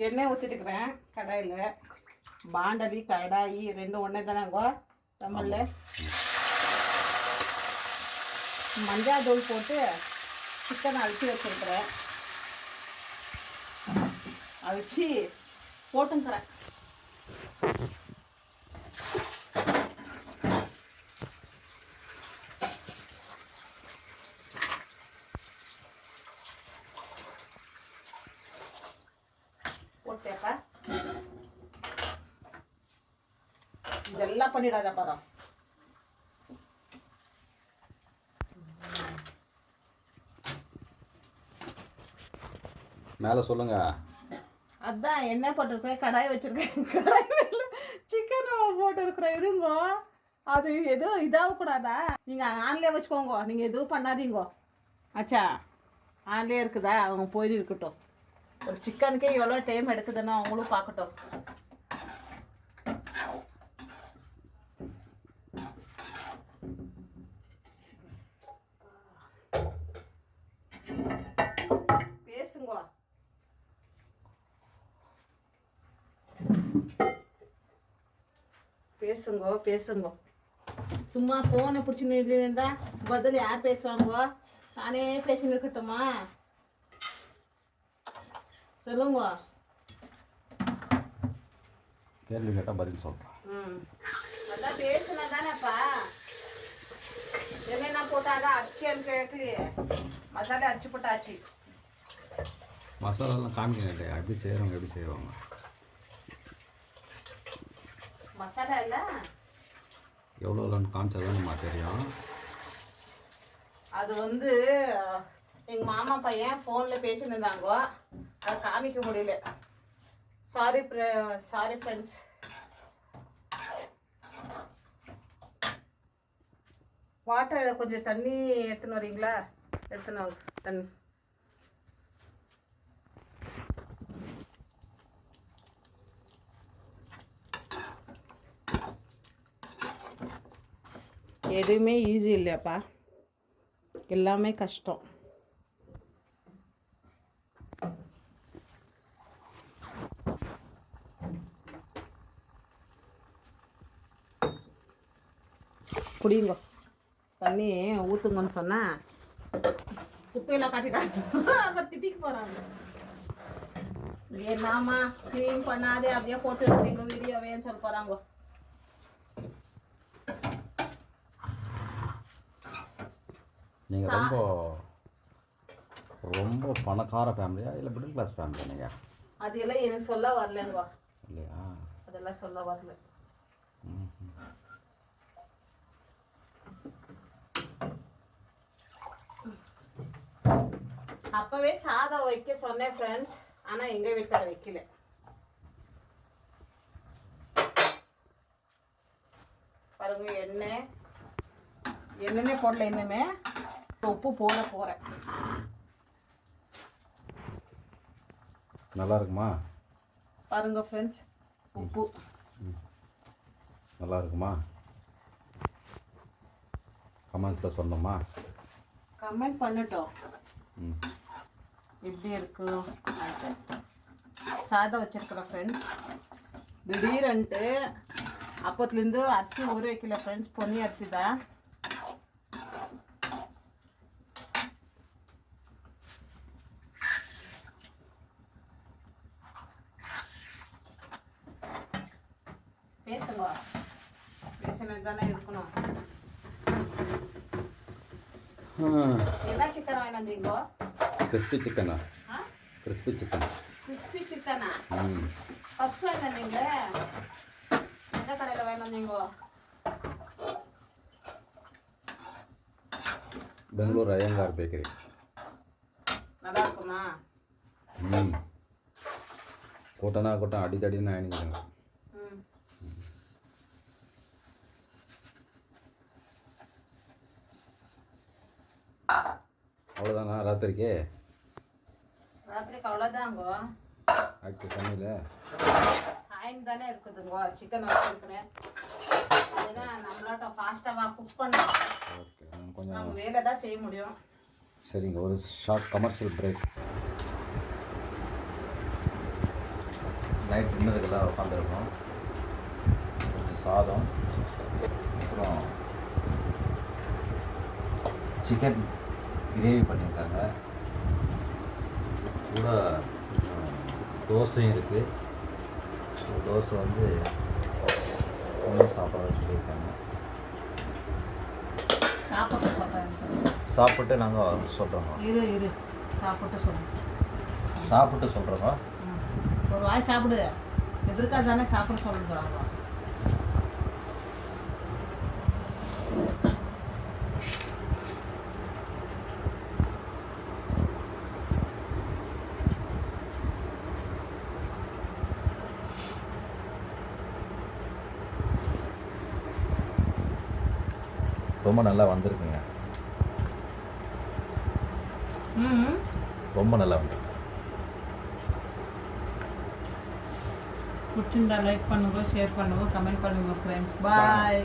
எண்ணெய் ஊற்றிட்டுக்கிறேன் கடாயில். பாண்டலி கடாயி ரெண்டும் ஒன்றே தானேங்கோ தமிழில். மஞ்சள் தூள் போட்டு சிக்கனை அழிச்சி வச்சுருக்கிறேன். அழிச்சி போட்டுங்கிறேன். போட்டேப்பா. இதெல்லாம் பண்ணிடாத பாரு. மேலே சொல்லுங்க. அதான் எண்ணெய் போட்டிருக்கேன், கடாய் வச்சுருக்கேன். கடாய் சிக்கன் போட்டுருக்குறேன். இருங்கோ, அது எதுவும் இதாகக்கூடாதா? நீங்கள் ஆன்லேயே வச்சுக்கோங்க, நீங்கள் எதுவும் பண்ணாதீங்கோ. ஆச்சா, ஆன்லேயே இருக்குதா? அவங்க போய் இருக்கட்டும். ஒரு சிக்கனுக்கே எவ்வளோ டைம் எடுக்குதுன்னு அவங்களும் பார்க்கட்டும். பேசுங்கோ. பேசுங்கோ பேசுங்கோ. சும்மா ஃபோனை பிடிச்சின்னு இருந்தா பதில் யார் பேசுவாங்கோ? நானே பேசின்னு இருக்கட்டுமா? சொல்லுங்க. கேள்வி கேட்டால் பதில் சொல்கிறேன். அதான் பேசுனா தானேப்பா. என்னென்ன போட்டாதான் அரிசியான்னு கேட்கலையே. மசாலா அரிச்சு போட்டாச்சு. மசாலாலாம் காமிக்கணும் இல்லையா? எப்படி செய்கிறவங்க எப்படி செய்வாங்க? மசாலா இல்லை எவ்வளோன்னு காமிச்சா தானேம்மா தெரியும். அது வந்து எங்கள் மாமா பையன் ஃபோனில் பேசின்னு இருந்தாங்கோ, அதை காமிக்க முடியல. Sorry friends. வாட்டரில் கொஞ்சம் தண்ணி எடுத்துன்னு வரீங்களா? எடுத்துன்னு வாங்க தண்ணி. எதுவுமே ஈஸி இல்லையாப்பா, எல்லாமே கஷ்டம். குடிங்க தண்ணி ஊற்றுங்கன்னு சொன்னால் குப்பையில் காட்டிட்டாங்க. அப்புறம் திட்டிக்கு போகிறாங்க. என்னம்மா க்ளீன் பண்ணாதே அப்படியே போட்டு இருக்கீங்க வீடியோவேன்னு சொல்ல போகிறாங்க. நீங்கள் ரொம்ப பணக்கார ஃபேமிலியா இல்லை மிடில் கிளாஸ் ஃபேமிலியா நீங்கள்? அது எல்லாம் எனக்கு சொல்ல வரலங்கோ. இல்லையா? அதெல்லாம் சொல்ல வரல. அப்பவே சாதம் வைக்க சொன்னேன் ஃப்ரெண்ட்ஸ், ஆனால் எங்கள் வீட்டுக்கார வைக்கல. பாருங்க, எண்ணெய் போடல, இன்னுமே உப்பு போட போகிறேன். நல்லா இருக்குமா பாருங்க ஃப்ரெண்ட்ஸ், உப்பு நல்லா இருக்குமா? கமெண்ட்ஸில் சொன்னோமா? கமெண்ட் பண்ணட்டும் எப்படி இருக்கு. சாதம் வச்சிருக்கிறேன் ஃப்ரெண்ட்ஸ். திடீரென்ட்டு அப்பத்துலேருந்து அரிசி ஊற வைக்கல ஃப்ரெண்ட்ஸ், பொன்னி அரிசி தான். பேசுங்க, பேசினது தானே இருக்கணும். என்ன சிக்கன் வாங்கி வந்தீங்க? கிறிஸ்பி சிக்கனா? Crispy chicken. கிறிஸ்பி சிக்கனா? பப்ஸ் வாங்கி வந்தீங்க? எந்த கடையில் வாங்கி வந்தீங்க? பெங்களூர் ஐயங்கார் பேக்கரி. நல்லா இருக்குமா? கூட்டம் அடிக்கடின்னு ஆயிடுங்க. அவ்வளோதானா? ராத்திரிக்கு அவ்வளோதாங்கோ. ஆச்சு சமையல் சாயம் தானே இருக்குதுங்கோ. சிக்கன் வச்சுருக்கிறேன். அதுனா நம்மளாட்ட ஃபாஸ்ட்டாக குக் பண்ணலாம். ஓகே, கொஞ்சம் நம்ம வேலை தான் செய்ய முடியும். சரிங்க, ஒரு ஷார்ட் கமர்ஷியல் பிரேக். நைட் டின்னருக்கெல்லாம் உட்காந்துருக்கோம். கொஞ்சம் சாதம், அப்புறம் சிக்கன் கிரேவி பண்ணியிருக்காங்க. கூட தோசையும் இருக்குது. தோசை வந்து ஒன்றும் சாப்பாடு சொல்லியிருக்காங்க. சாப்பிட்டு சொல்கிறேன். சாப்பிட்டு நாங்கள் சொல்கிறோங்க. இரு சாப்பிட்டு சொல்லுங்க. சாப்பிட்டு சொல்கிறோங்க. ஒரு வாய் சாப்பிடு. எதிர்க்கா தானே சாப்பிட சொல்லுறாங்க. ரொம்ப நல்லா வந்திருக்குங்க. ரொம்ப நல்லா வந்து பிடிச்சிருந்தா லைக் பண்ணுங்க, ஷேர் பண்ணுங்க, கமெண்ட் பண்ணுங்க ஃப்ரெண்ட்ஸ். பாய்.